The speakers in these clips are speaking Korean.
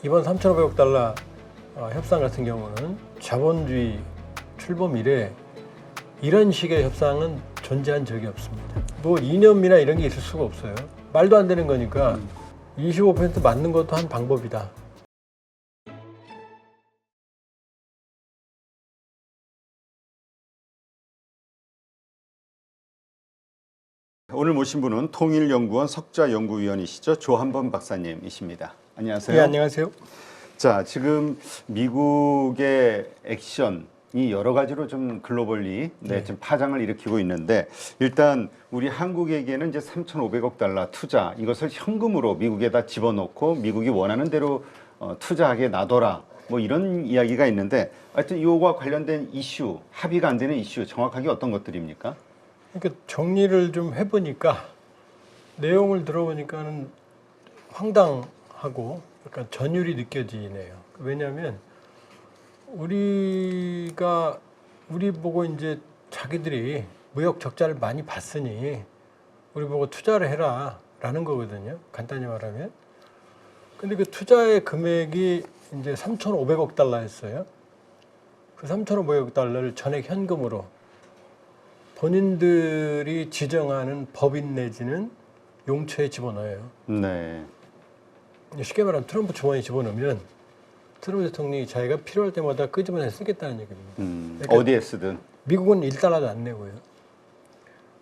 이번 3,500억 달러 협상 같은 경우는 자본주의 출범 이래 이런 식의 협상은 존재한 적이 없습니다. 뭐 이념이나 이런 게 있을 수가 없어요. 말도 안 되는 거니까 25% 맞는 것도 한 방법이다. 오늘 모신 분은 통일연구원 석좌연구위원이시죠. 조한범 박사님이십니다. 안녕하세요. 네, 안녕하세요. 자, 지금 미국의 액션이 여러 가지로 좀 글로벌리 좀 파장을 일으키고 있는데, 일단 우리 한국에게는 이제 3,500억 달러 투자, 이것을 현금으로 미국에다 집어넣고 미국이 원하는 대로 투자하게 놔둬라, 뭐 이런 이야기가 있는데, 하여튼 이거와 관련된 이슈, 합의가 안 되는 이슈, 정확하게 어떤 것들입니까? 그러니까 정리를 좀 해보니까 내용을 들어보니까는 황당하고 약간 전율이 느껴지네요. 왜냐하면 우리 보고 이제 자기들이 무역 적자를 많이 봤으니 우리 보고 투자를 해라라는 거거든요. 간단히 말하면. 근데 그 투자의 금액이 이제 3,500억 달러였어요. 그 3,500억 달러를 전액 현금으로 본인들이 지정하는 법인 내지는 용처에 집어넣어요. 네. 쉽게 말하면 트럼프 주머니에 집어넣으면 트럼프 대통령이 자기가 필요할 때마다 끄집어내 쓰겠다는 얘기입니다. 그러니까 어디에 쓰든. 미국은 1달러도 안 내고요.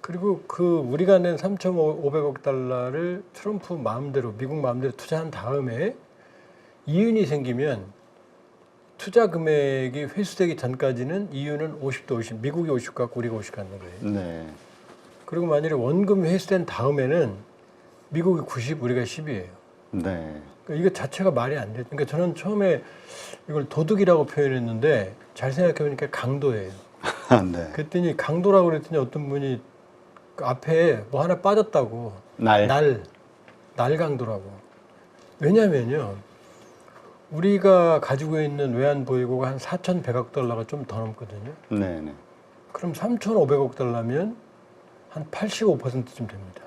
그리고 우리가 낸 3,500억 달러를 트럼프 마음대로, 미국 마음대로 투자한 다음에 이윤이 생기면 투자 금액이 회수되기 전까지는 이윤은 50대 50, 미국이 50 갖고 우리가 50 갖는 거예요. 네. 그리고 만일에 원금이 회수된 다음에는 미국이 90, 우리가 10이에요. 네. 그러니까 이거 자체가 말이 안 돼요. 그러니까 저는 처음에 이걸 도둑이라고 표현했는데 잘 생각해보니까 강도예요. 네. 그랬더니 강도라고 그랬더니 어떤 분이 그 앞에 뭐 하나 빠졌다고. 날 강도라고. 왜냐면요. 우리가 가지고 있는 외환보유고가 한 4,100억 달러가 좀 더 넘거든요. 네네. 그럼 3,500억 달러면 한 85%쯤 됩니다.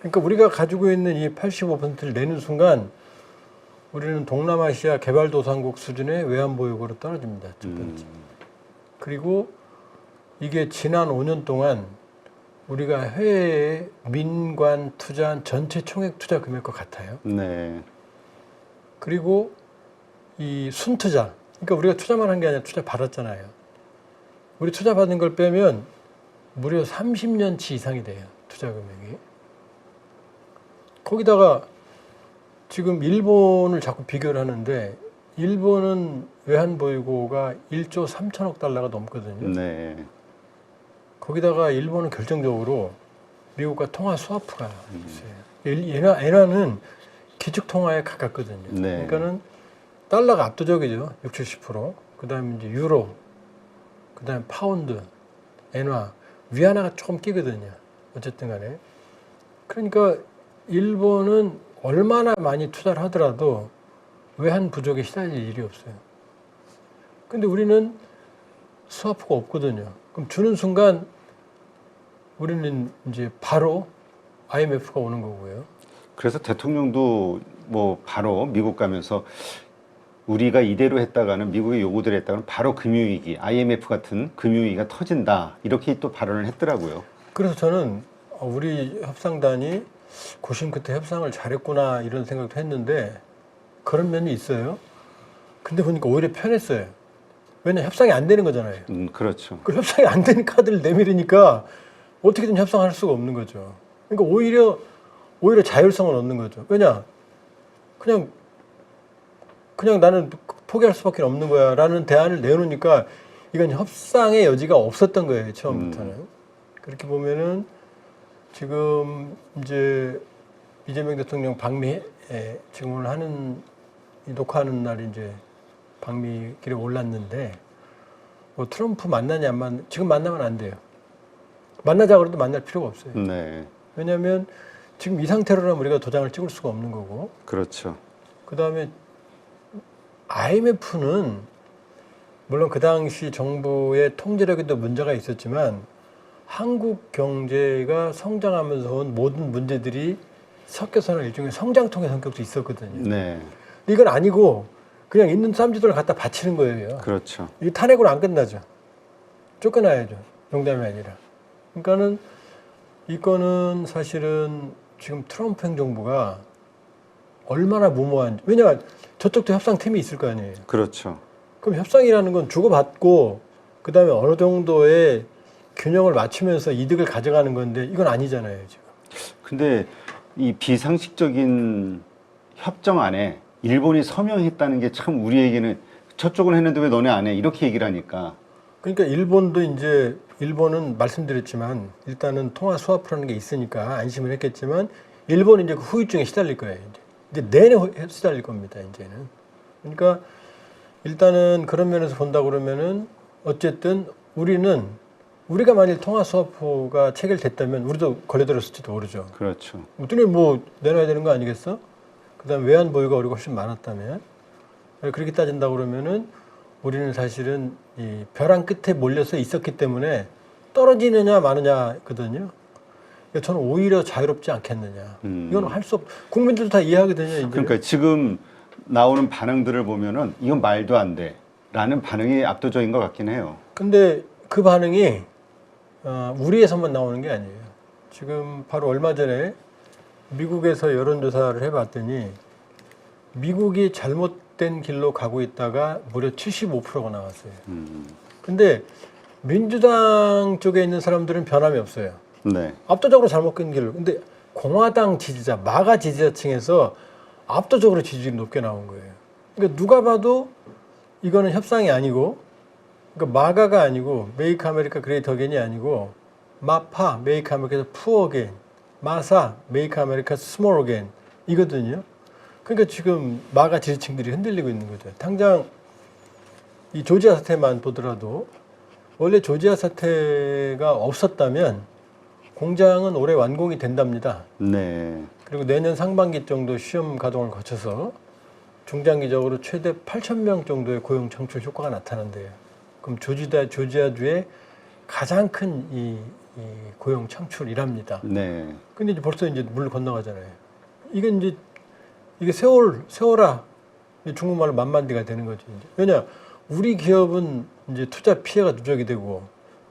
그러니까 우리가 가지고 있는 이 85%를 내는 순간 우리는 동남아시아 개발도상국 수준의 외환보유고로 떨어집니다. 첫 번째. 그리고 이게 지난 5년 동안 우리가 해외에 민관 투자한 전체 총액 투자 금액과 같아요. 네. 그리고 이 순투자, 그러니까 우리가 투자만 한 게 아니라 투자 받았잖아요. 우리 투자 받은 걸 빼면 무려 30년치 이상이 돼요. 투자 금액이. 거기다가 지금 일본을 자꾸 비교를 하는데 일본은 외환보유고가 1조 3천억 달러가 넘거든요. 네. 거기다가 일본은 결정적으로 미국과 통화 스와프가 있어요. 엔화는 기축통화에 가깝거든요. 네. 그러니까는 달러가 압도적이죠. 60, 70%. 그 다음에 이제 유로, 그 다음에 파운드, 엔화, 위안화가 조금 끼거든요. 어쨌든 간에. 그러니까 일본은 얼마나 많이 투자를 하더라도 외환 부족에 시달릴 일이 없어요. 근데 우리는 스와프가 없거든요. 그럼 주는 순간 우리는 이제 바로 IMF가 오는 거고요. 그래서 대통령도 뭐 바로 미국 가면서 우리가 이대로 했다가는 미국의 요구대로 했다가는 바로 금융위기, IMF 같은 금융위기가 터진다. 이렇게 또 발언을 했더라고요. 그래서 저는 우리 협상단이 고심 끝에 협상을 잘했구나 이런 생각도 했는데 그런 면이 있어요. 근데 보니까 오히려 편했어요. 왜냐면 협상이 안 되는 거잖아요. 그렇죠. 그 협상이 안 되는 카드를 내밀으니까 어떻게든 협상할 수가 없는 거죠. 그러니까 오히려 자율성을 얻는 거죠. 왜냐? 그냥 나는 포기할 수밖에 없는 거야 라는 대안을 내놓으니까 이건 협상의 여지가 없었던 거예요. 처음부터는. 그렇게 보면은 지금 이제 이재명 대통령 방미 지금 오늘 녹화하는 날 이제 방미길에 올랐는데 뭐 트럼프 만나냐 안 만나 지금 만나면 안 돼요. 만나자 그래도 만날 필요가 없어요. 네. 왜냐하면 지금 이 상태로는 우리가 도장을 찍을 수가 없는 거고. 그렇죠. 그 다음에 IMF는 물론 그 당시 정부의 통제력에도 문제가 있었지만 한국 경제가 성장하면서 온 모든 문제들이 섞여서는 일종의 성장통의 성격도 있었거든요. 네. 이건 아니고 그냥 있는 쌈지도를 갖다 바치는 거예요. 그렇죠. 이 탄핵으로 안 끝나죠. 쫓겨나야죠. 농담이 아니라. 그러니까는 이 건은 사실은 지금 트럼프 행정부가 얼마나 무모한지. 왜냐 저쪽도 협상팀이 있을 거 아니에요. 그렇죠. 그럼 협상이라는 건 주고받고 그다음에 어느 정도의 균형을 맞추면서 이득을 가져가는 건데 이건 아니잖아요, 지금. 근데 이 비상식적인 협정 안에 일본이 서명했다는 게 참 우리에게는 저쪽은 했는데 왜 너네 안 해? 이렇게 얘기를 하니까. 그러니까 일본도 이제 일본은 말씀드렸지만 일단은 통화 스와프라는 게 있으니까 안심을 했겠지만 일본은 이제 그 후유증에 시달릴 거예요. 이제 내내 시달릴 겁니다. 이제는. 그러니까 일단은 그런 면에서 본다 그러면은 어쨌든 우리가 만일 통화 스와프가 체결됐다면 우리도 걸려들었을지도 모르죠. 그렇죠. 우리는 뭐 내놔야 되는 거 아니겠어? 그다음 외환 보유가 우리가 훨씬 많았다면 그렇게 따진다 그러면은 우리는 사실은 이 벼랑 끝에 몰려서 있었기 때문에 떨어지느냐 마느냐거든요. 그러니까 저는 오히려 자유롭지 않겠느냐. 이건 할 수 국민들도 다 이해하거든요. 이제. 그러니까 지금 나오는 반응들을 보면은 이건 말도 안 돼라는 반응이 압도적인 것 같긴 해요. 근데 그 반응이 우리에서만 나오는 게 아니에요. 지금 바로 얼마 전에 미국에서 여론조사를 해봤더니 미국이 잘못된 길로 가고 있다가 무려 75%가 나왔어요. 근데 민주당 쪽에 있는 사람들은 변함이 없어요. 네. 압도적으로 잘못된 길로. 근데 공화당 지지자, 마가 지지자층에서 압도적으로 지지율이 높게 나온 거예요. 그러니까 누가 봐도 이거는 협상이 아니고, 그러니까 마가가 아니고, 메이크 아메리카 그레이트 어게인이 아니고, 마파, 메이크 아메리카 푸어 어게인, 마사, 메이크 아메리카 스몰 어게인 이거든요. 그러니까 지금 마가 지지층들이 흔들리고 있는 거죠. 당장 이 조지아 사태만 보더라도 원래 조지아 사태가 없었다면 공장은 올해 완공이 된답니다. 네. 그리고 내년 상반기 정도 시험 가동을 거쳐서 중장기적으로 최대 8,000명 정도의 고용 창출 효과가 나타난대요. 그럼 조지아주의 가장 큰 이 고용 창출이랍니다. 네. 근데 이제 벌써 이제 물 건너가잖아요. 이게 세워라. 중국말로 만만디가 되는 거죠. 이제. 왜냐, 우리 기업은 이제 투자 피해가 누적이 되고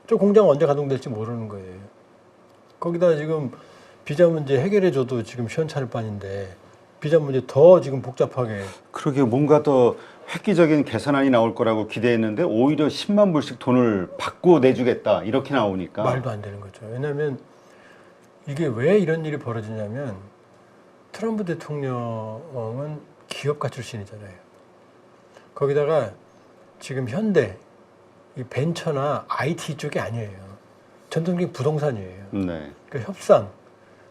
저 공장은 언제 가동될지 모르는 거예요. 거기다 지금 비자 문제 해결해줘도 지금 시원찮을 판인데 비자 문제 더 지금 복잡하게. 그러게 뭔가 더 획기적인 개선안이 나올 거라고 기대했는데 오히려 10만 불씩 돈을 받고 내주겠다 이렇게 나오니까 말도 안 되는 거죠. 왜냐하면 이게 왜 이런 일이 벌어지냐면 트럼프 대통령은 기업가 출신이잖아요. 거기다가 지금 현대, 이 벤처나 IT 쪽이 아니에요. 전통적인 부동산이에요. 네. 그 협상,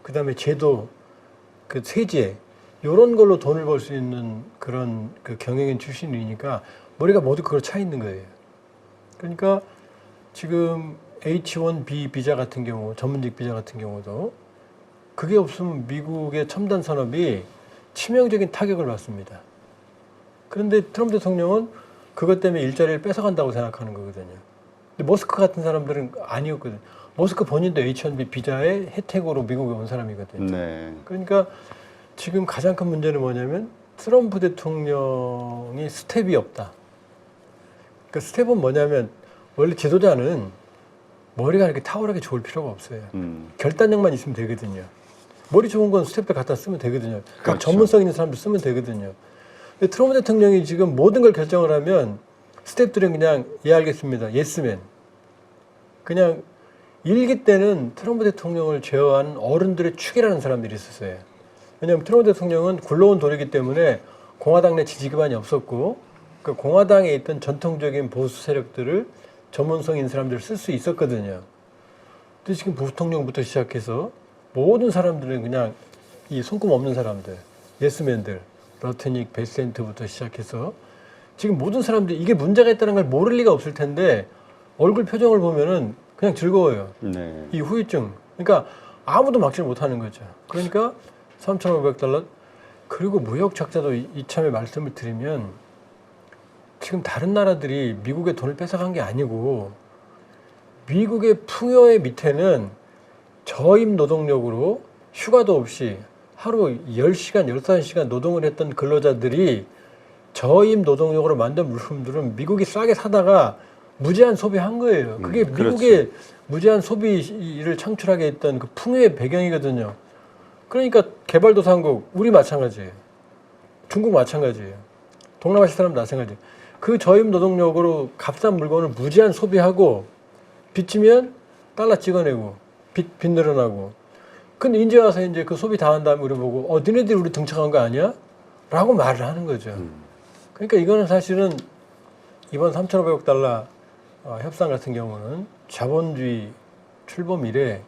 그 다음에 제도, 그 세제, 이런 걸로 돈을 벌 수 있는 그런 그 경영인 출신이니까 머리가 모두 그걸 차 있는 거예요. 그러니까 지금 H-1B 비자 같은 경우, 전문직 비자 같은 경우도 그게 없으면 미국의 첨단 산업이 치명적인 타격을 받습니다. 그런데 트럼프 대통령은 그것 때문에 일자리를 뺏어간다고 생각하는 거거든요. 근데 머스크 같은 사람들은 아니었거든요. 머스크 본인도 H-1B 비자의 혜택으로 미국에 온 사람이거든요. 네. 그러니까 지금 가장 큰 문제는 뭐냐면 트럼프 대통령이 스텝이 없다. 그 스텝은 뭐냐면 원래 지도자는 머리가 이렇게 탁월하게 좋을 필요가 없어요. 결단력만 있으면 되거든요. 머리 좋은 건 스텝들 갖다 쓰면 되거든요. 그렇죠. 전문성 있는 사람들 쓰면 되거든요. 근데 트럼프 대통령이 지금 모든 걸 결정을 하면 스텝들은 그냥 예 알겠습니다. 예스맨. 그냥 일기 때는 트럼프 대통령을 제어한 어른들의 축이라는 사람들이 있었어요. 왜냐하면 트럼프 대통령은 굴러온 돌이기 때문에 공화당 내 지지 기반이 없었고 그 공화당에 있던 전통적인 보수 세력들을 전문성 있는 사람들을 쓸 수 있었거든요. 근데 지금 부통령부터 시작해서 모든 사람들은 그냥 이 손금 없는 사람들, 예스맨들, 러트닉, 베센트부터 시작해서 지금 모든 사람들이 이게 문제가 있다는 걸 모를 리가 없을 텐데 얼굴 표정을 보면은 그냥 즐거워요. 네. 이 후유증. 그러니까 아무도 막지를 못하는 거죠. 그러니까 3,500달러. 그리고 무역 적자도 이참에 말씀을 드리면 지금 다른 나라들이 미국의 돈을 뺏어간 게 아니고 미국의 풍요의 밑에는 저임 노동력으로 휴가도 없이 하루 10시간, 15시간 노동을 했던 근로자들이 저임 노동력으로 만든 물품들은 미국이 싸게 사다가 무제한 소비한 거예요. 그게 미국의 그렇죠. 무제한 소비를 창출하게 했던 그 풍요의 배경이거든요. 그러니까 개발도상국, 우리 마찬가지예요. 중국 마찬가지예요. 동남아시아 사람 마찬가지예요. 그 저임 노동력으로 값싼 물건을 무제한 소비하고 빚지면 달러 찍어내고 빚 늘어나고. 근데 이제 와서 이제 그 소비 다 한 다음에 우리 보고 니네들이 우리 등쳐간 거 아니야? 라고 말을 하는 거죠. 그러니까 이거는 사실은 이번 3,500억 달러 협상 같은 경우는 자본주의 출범 이래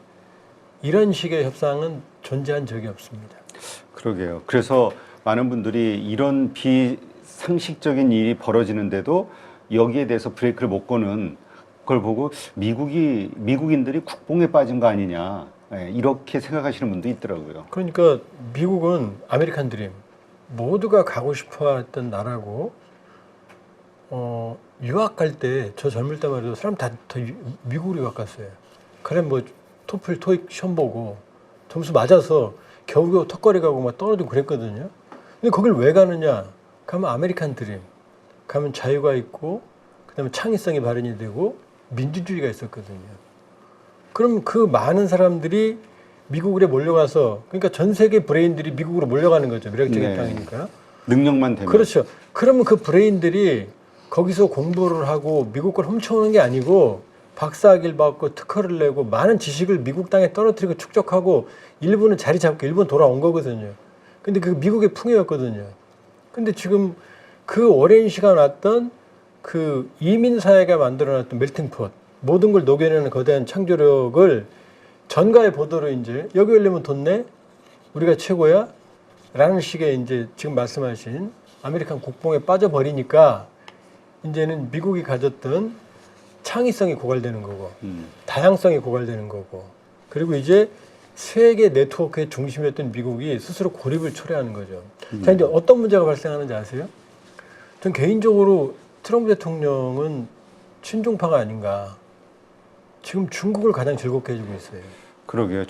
이런 식의 협상은 존재한 적이 없습니다. 그러게요. 그래서 많은 분들이 이런 비상식적인 일이 벌어지는데도 여기에 대해서 브레이크를 못 거는 걸 보고 미국인들이 국뽕에 빠진 거 아니냐, 예, 이렇게 생각하시는 분도 있더라고요. 그러니까 미국은 아메리칸 드림 모두가 가고 싶어 했던 나라고 유학 갈 때 저 젊을 때만 해도 사람 다 미국으로 유학 갔어요. 그래 뭐 토플 토익 시험 보고 점수 맞아서 겨우겨우 턱걸이 가고 막 떨어지고 그랬거든요. 근데 거길 왜 가느냐? 가면 아메리칸 드림, 가면 자유가 있고 그다음에 창의성이 발현이 되고 민주주의가 있었거든요. 그럼 그 많은 사람들이 미국으로 몰려가서 그러니까 전 세계 브레인들이 미국으로 몰려가는 거죠. 매력적인 네. 땅이니까. 능력만 되면. 그렇죠. 그러면 그 브레인들이 거기서 공부를 하고 미국 걸 훔쳐오는 게 아니고 박사학위를 받고 특허를 내고 많은 지식을 미국 땅에 떨어뜨리고 축적하고 일부는 자리 잡고 일부는 돌아온 거거든요. 근데 그 미국의 풍요였거든요. 근데 지금 그 오랜 시간 왔던 그 이민사회가 만들어놨던 멜팅폿 모든 걸 녹여내는 거대한 창조력을 전가의 보도로 이제 여기 오려면 돈 내? 우리가 최고야? 라는 식의 이제 지금 말씀하신 아메리칸 국뽕에 빠져버리니까 이제는 미국이 가졌던 창의성이 고갈되는 거고 다양성이 고갈되는 거고 그리고 이제 세계 네트워크의 중심이었던 미국이 스스로 고립을 초래하는 거죠. 자, 이제 어떤 문제가 발생하는지 아세요? 전 개인적으로 트럼프 대통령은 친중파가 아닌가. 지금 중국을 가장 즐겁게 해주고 있어요. 그러게요.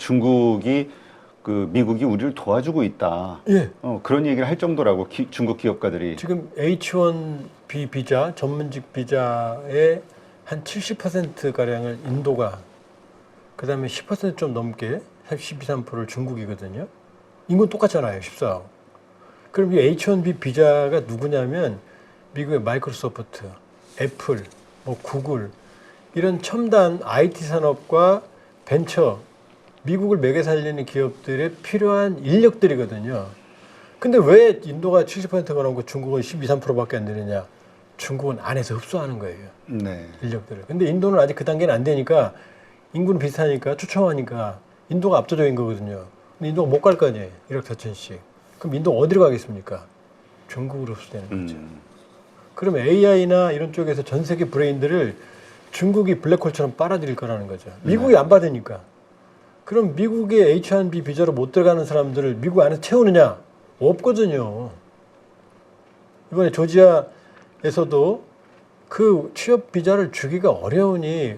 미국이 우리를 도와주고 있다. 예. 그런 얘기를 할 정도라고 중국 기업가들이. 지금 H1B 비자, 전문직 비자의 한 70%가량을 인도가, 그 다음에 10% 좀 넘게, 12, 3%를 중국이거든요. 인구는 똑같잖아요, 14억. 그럼 이 H1B 비자가 누구냐면, 미국의 마이크로소프트, 애플, 뭐 구글, 이런 첨단 IT 산업과 벤처, 미국을 매개 살리는 기업들에 필요한 인력들이거든요. 근데 왜 인도가 70%가 넘고 중국은 12, 3%밖에 안 되느냐? 중국은 안에서 흡수하는 거예요. 네. 인력들을. 근데 인도는 아직 그 단계는 안 되니까 인구는 비슷하니까 추첨하니까 인도가 압도적인 거거든요. 근데 인도가 못 갈 거 아니에요. 1억 4천씩. 그럼 인도가 어디로 가겠습니까? 중국으로 흡수되는 거죠. 그럼 AI나 이런 쪽에서 전 세계 브레인들을 중국이 블랙홀처럼 빨아들일 거라는 거죠. 미국이 안 받으니까. 그럼 미국의 H1B 비자로 못 들어가는 사람들을 미국 안에서 채우느냐? 없거든요. 이번에 조지아에서도 그 취업 비자를 주기가 어려우니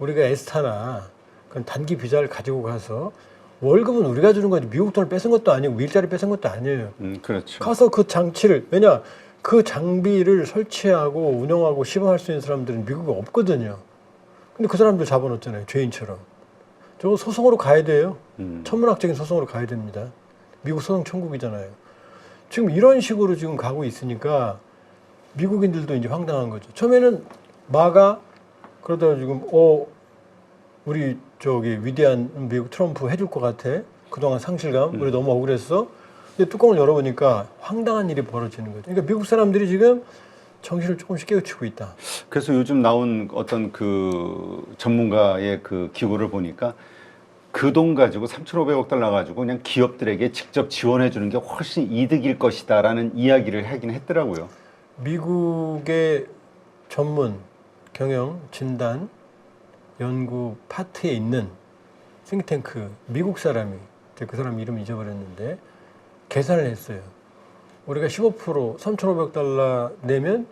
우리가 에스타나 그런 단기 비자를 가지고 가서 월급은 우리가 주는 거지 미국 돈을 뺏은 것도 아니고 일자리 뺏은 것도 아니에요. 그렇죠. 가서 그 장치를 왜냐 그 장비를 설치하고 운영하고 시범할 수 있는 사람들은 미국에 없거든요. 근데 그 사람들 잡아놓잖아요. 죄인처럼. 저거 소송으로 가야 돼요. 천문학적인 소송으로 가야 됩니다. 미국 소송 천국이잖아요. 지금 이런 식으로 지금 가고 있으니까 미국인들도 이제 황당한 거죠. 처음에는 마가 그러다가 지금 우리 저기 위대한 미국 트럼프 해줄 것 같아. 그동안 상실감 우리 너무 억울했어. 근데 뚜껑을 열어보니까 황당한 일이 벌어지는 거죠. 그러니까 미국 사람들이 지금 정신을 조금씩 깨우치고 있다. 그래서 요즘 나온 어떤 그 전문가의 그 기고를 보니까 그 돈 가지고 3,500억 달러 가지고 그냥 기업들에게 직접 지원해 주는 게 훨씬 이득일 것이다라는 이야기를 하긴 했더라고요. 미국의 전문 경영 진단 연구 파트에 있는 싱크탱크 미국 사람이 그 사람 이름 잊어버렸는데 계산을 했어요. 우리가 15% 3,500달러 내면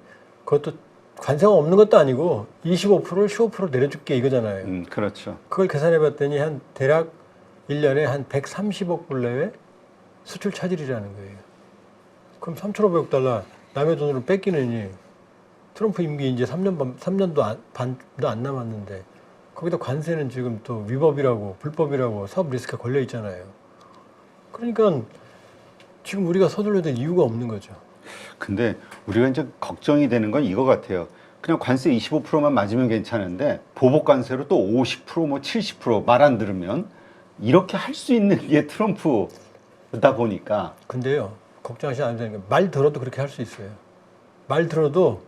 그것도 관세가 없는 것도 아니고 25%를 15% 내려줄게 이거잖아요. 그렇죠. 그걸 계산해 봤더니 한 대략 1년에 한 130억 불 내외 수출 차질이라는 거예요. 그럼 3,500억 달러 남의 돈으로 뺏기느니 트럼프 임기 이제 3년도 반도 안 남았는데 거기다 관세는 지금 또 위법이라고 불법이라고 사업 리스크가 걸려 있잖아요. 그러니까 지금 우리가 서둘러야 될 이유가 없는 거죠. 근데 우리가 이제 걱정이 되는 건 이거 같아요. 그냥 관세 25%만 맞으면 괜찮은데 보복 관세로 또 50%뭐 70% 말 안 들으면 이렇게 할 수 있는 게 트럼프다 보니까. 근데요, 걱정하시면 안 되는 게 말 들어도 그렇게 할 수 있어요. 말 들어도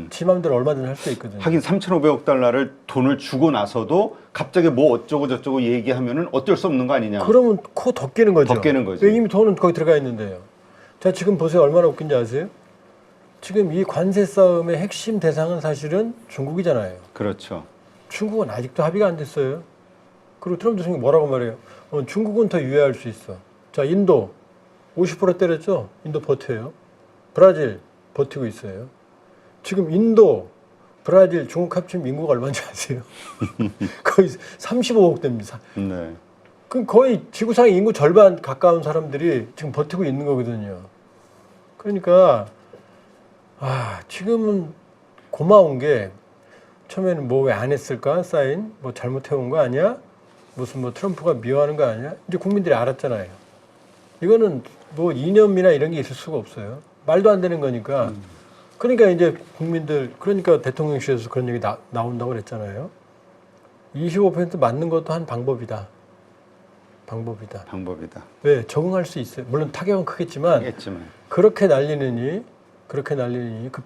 지 맘대로 얼마든지 할 수 있거든요. 하긴 3,500억 달러를 돈을 주고 나서도 갑자기 뭐 어쩌고 저쩌고 얘기하면은 어쩔 수 없는 거 아니냐. 그러면 코 덮개는 거죠. 덮개는 거죠. 왜 이미 돈은 거기 들어가 있는데요. 자, 지금 보세요. 얼마나 웃긴지 아세요? 지금 이 관세 싸움의 핵심 대상은 사실은 중국이잖아요. 그렇죠. 중국은 아직도 합의가 안 됐어요. 그리고 트럼프 대통령이 뭐라고 말해요? 중국은 더 유예할 수 있어. 자, 인도 50% 때렸죠? 인도 버텨요. 브라질 버티고 있어요. 지금 인도, 브라질, 중국 합치면 인구가 얼마인지 아세요? 거의 35억 됩니다. 네. 그럼 거의 지구상의 인구 절반 가까운 사람들이 지금 버티고 있는 거거든요. 그러니까 지금은 고마운 게 처음에는 뭐 왜 안 했을까? 사인 뭐 잘못해온 거 아니야? 무슨 뭐 트럼프가 미워하는 거 아니야? 이제 국민들이 알았잖아요. 이거는 뭐 이념이나 이런 게 있을 수가 없어요. 말도 안 되는 거니까. 그러니까 이제 국민들, 그러니까 대통령실에서 그런 얘기 나온다고 그랬잖아요. 25% 맞는 것도 한 방법이다. 방법이다. 왜? 적응할 수 있어요. 물론 타격은 크겠지만 하겠지만. 그렇게 날리느니 그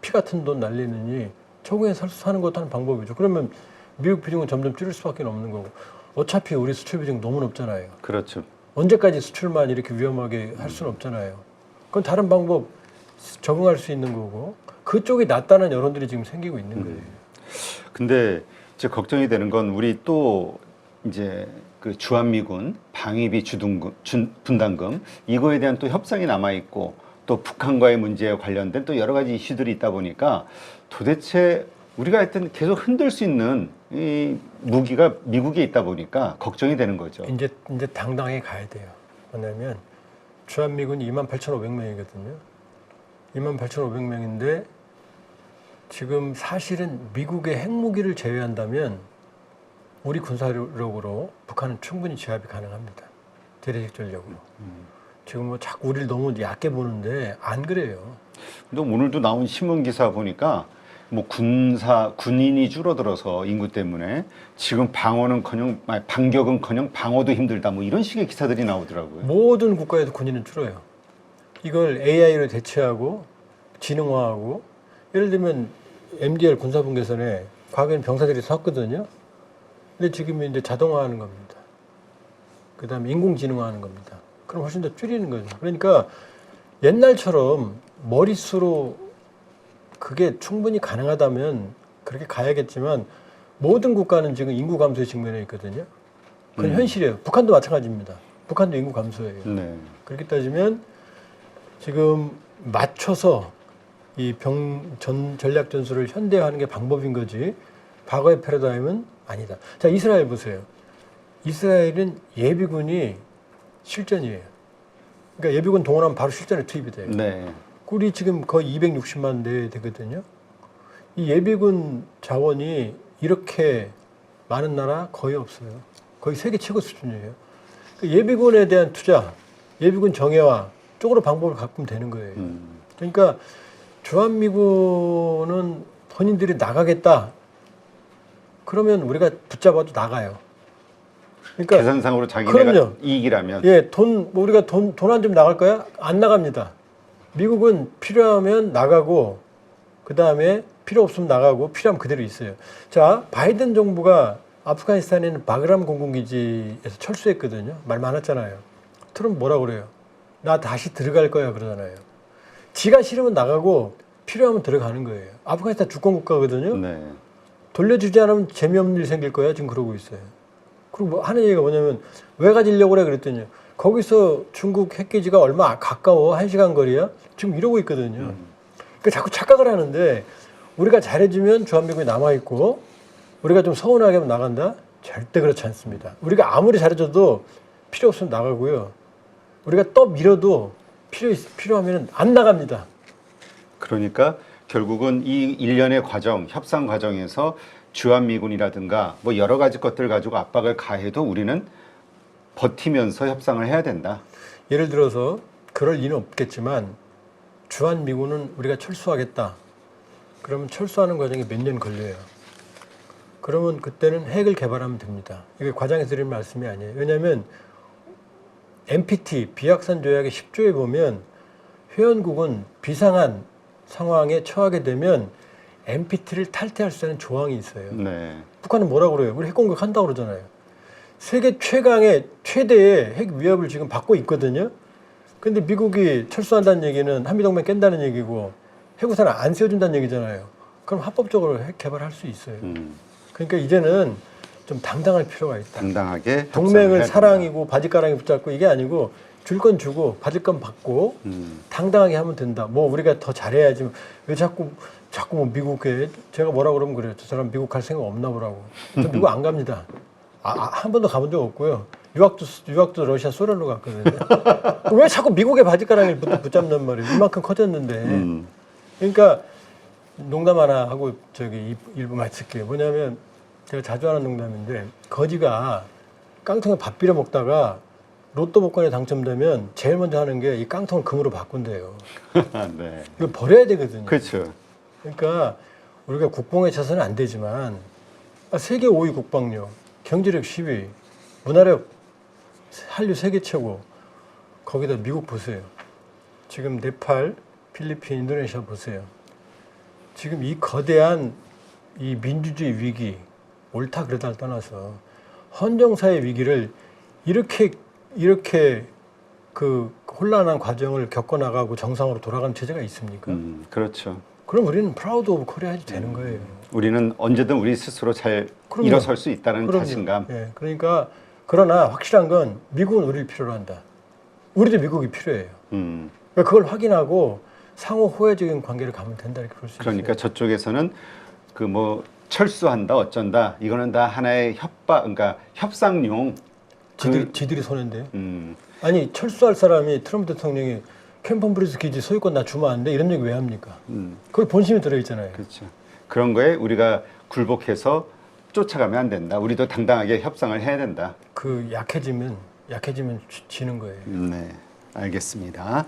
피 같은 돈 날리느니 적응해서 사는 것도 한 방법이죠. 그러면 미국 비중은 점점 줄일 수밖에 없는 거고 어차피 우리 수출 비중 너무 높잖아요. 그렇죠. 언제까지 수출만 이렇게 위험하게 할 수는 없잖아요. 그건 다른 방법 적응할 수 있는 거고 그쪽이 낫다는 여론들이 지금 생기고 있는 거예요. 근데 이제 걱정이 되는 건 우리 또 이제 그 주한미군 방위비 분담금 이거에 대한 또 협상이 남아 있고 또 북한과의 문제에 관련된 또 여러 가지 이슈들이 있다 보니까 도대체 우리가 하여튼 계속 흔들 수 있는 이 무기가 미국에 있다 보니까 걱정이 되는 거죠. 이제 당당하게 가야 돼요. 왜냐하면 주한미군이 28,500명이거든요. 28,500명인데 지금 사실은 미국의 핵무기를 제외한다면 우리 군사력으로 북한은 충분히 제압이 가능합니다. 대대적 전력으로. 지금 뭐 자꾸 우리를 너무 얕게 보는데 안 그래요. 근데 오늘도 나온 신문 기사 보니까 뭐 군인이 줄어들어서 인구 때문에 지금 반격은커녕 방어도 힘들다 뭐 이런 식의 기사들이 나오더라고요. 모든 국가에도 군인은 줄어요. 이걸 AI로 대체하고 지능화하고 예를 들면 MDR 군사분계선에 과거에는 병사들이 섰거든요. 근데 지금 이제 자동화하는 겁니다. 그다음에 인공지능화하는 겁니다. 그럼 훨씬 더 줄이는 거죠. 그러니까 옛날처럼 머릿수로 그게 충분히 가능하다면 그렇게 가야겠지만 모든 국가는 지금 인구 감소의 직면에 있거든요. 그건 현실이에요. 북한도 마찬가지입니다. 북한도 인구 감소예요. 네. 그렇게 따지면 지금 맞춰서 이 전략 전술을 현대화하는 게 방법인 거지 과거의 패러다임은 아니다. 자, 이스라엘 보세요. 이스라엘은 예비군이 실전이에요. 그러니까 예비군 동원하면 바로 실전에 투입이 돼요. 네. 우리 지금 거의 260만 대 되거든요. 이 예비군 자원이 이렇게 많은 나라 거의 없어요. 거의 세계 최고 수준이에요. 예비군에 대한 투자, 예비군 정예화 쪽으로 방법을 바꾸면 되는 거예요. 그러니까 주한미군은 본인들이 나가겠다. 그러면 우리가 붙잡아도 나가요. 그러니까 계산상으로 자기네가 그럼요. 이익이라면. 예, 우리가 돈 안 주면 나갈 거야? 안 나갑니다. 미국은 필요하면 나가고 그 다음에 필요 없으면 나가고 필요하면 그대로 있어요. 자, 바이든 정부가 아프가니스탄에는 바그람 공군기지에서 철수했거든요. 말 많았잖아요. 트럼프 뭐라고 그래요? 나 다시 들어갈 거야 그러잖아요. 지가 싫으면 나가고 필요하면 들어가는 거예요. 아프가니스탄 주권 국가거든요. 네. 돌려주지 않으면 재미없는 일 생길 거야 지금 그러고 있어요. 그리고 뭐 하는 얘기가 뭐냐면 왜 가지려고 그래 그랬더니 거기서 중국 핵기지가 얼마 가까워 1시간 거리야? 지금 이러고 있거든요. 그러니까 자꾸 착각을 하는데 우리가 잘해주면 주한미군이 남아있고 우리가 좀 서운하게 하면 나간다? 절대 그렇지 않습니다. 우리가 아무리 잘해줘도 필요 없으면 나가고요. 우리가 또 밀어도 필요하면 안 나갑니다. 그러니까 결국은 이 일련의 과정, 협상 과정에서 주한미군이라든가 뭐 여러 가지 것들 가지고 압박을 가해도 우리는 버티면서 협상을 해야 된다. 예를 들어서 그럴 리는 없겠지만 주한미군은 우리가 철수하겠다. 그러면 철수하는 과정이 몇 년 걸려요. 그러면 그때는 핵을 개발하면 됩니다. 이게 과장에서 드리는 말씀이 아니에요. 왜냐하면 NPT 비확산 조약의 10조에 보면 회원국은 비상한 상황에 처하게 되면 NPT를 탈퇴할 수 있는 조항이 있어요. 네. 북한은 뭐라고 그래요? 우리 핵공격 한다고 그러잖아요. 세계 최강의 최대의 핵 위협을 지금 받고 있거든요. 근데 미국이 철수한다는 얘기는 한미동맹 깬다는 얘기고 핵우산 안 세워준다는 얘기잖아요. 그럼 합법적으로 핵 개발할 수 있어요. 그러니까 이제는 좀 당당할 필요가 있다. 당당하게 동맹을 사랑이고 바지가랑이 붙잡고 이게 아니고 줄 건 주고 받을 건 받고 당당하게 하면 된다. 뭐 우리가 더 잘해야지. 왜 자꾸 뭐 미국에 제가 뭐라 그러면 그래요. 저 사람 미국 갈 생각 없나 보라고. 저 미국 안 갑니다. 한 번도 가본 적 없고요. 유학도 러시아 소련으로 갔거든요. 왜 자꾸 미국의 바지가랑이를 붙잡는 말이에요. 이만큼 커졌는데. 그러니까 농담 하나 하고 저기 일부 마칠게요. 뭐냐면 제가 자주 하는 농담인데 거지가 깡통에 밥 비려 먹다가 로또 복권에 당첨되면 제일 먼저 하는 게 이 깡통을 금으로 바꾼대요. 네. 이거 버려야 되거든요. 그렇죠. 그러니까 우리가 국뽕에 차서는 안 되지만 세계 5위 국방력, 경제력 10위, 문화력 한류 세계 최고. 거기다 미국 보세요. 지금 네팔, 필리핀, 인도네시아 보세요. 지금 이 거대한 이 민주주의 위기, 옳다 그르다를 떠나서 헌정사의 위기를 이렇게 그 혼란한 과정을 겪어나가고 정상으로 돌아가는 체제가 있습니까? 그렇죠. 그럼 우리는 프라우드 오브 코리아 해도 되는 거예요. 우리는 언제든 우리 스스로 잘 그럼요. 일어설 수 있다는 그럼요. 자신감. 예, 그러니까 그러나 확실한 건 미국은 우리를 필요로 한다. 우리도 미국이 필요해요. 그러니까 그걸 확인하고 상호 호혜적인 관계를 가면 된다 이렇게 볼 수 있어요. 그러니까 저쪽에서는 그 뭐 철수한다 어쩐다 이거는 다 하나의 그러니까 협상용. 지들이 손해인데요. 아니 철수할 사람이 트럼프 대통령이 캠프 브리즈 기지 소유권 나 주면 안 돼? 이런 얘기 왜 합니까? 거기 본심이 들어있잖아요. 그렇죠. 그런 거에 우리가 굴복해서 쫓아가면 안 된다. 우리도 당당하게 협상을 해야 된다. 그 약해지면 지는 거예요. 네, 알겠습니다.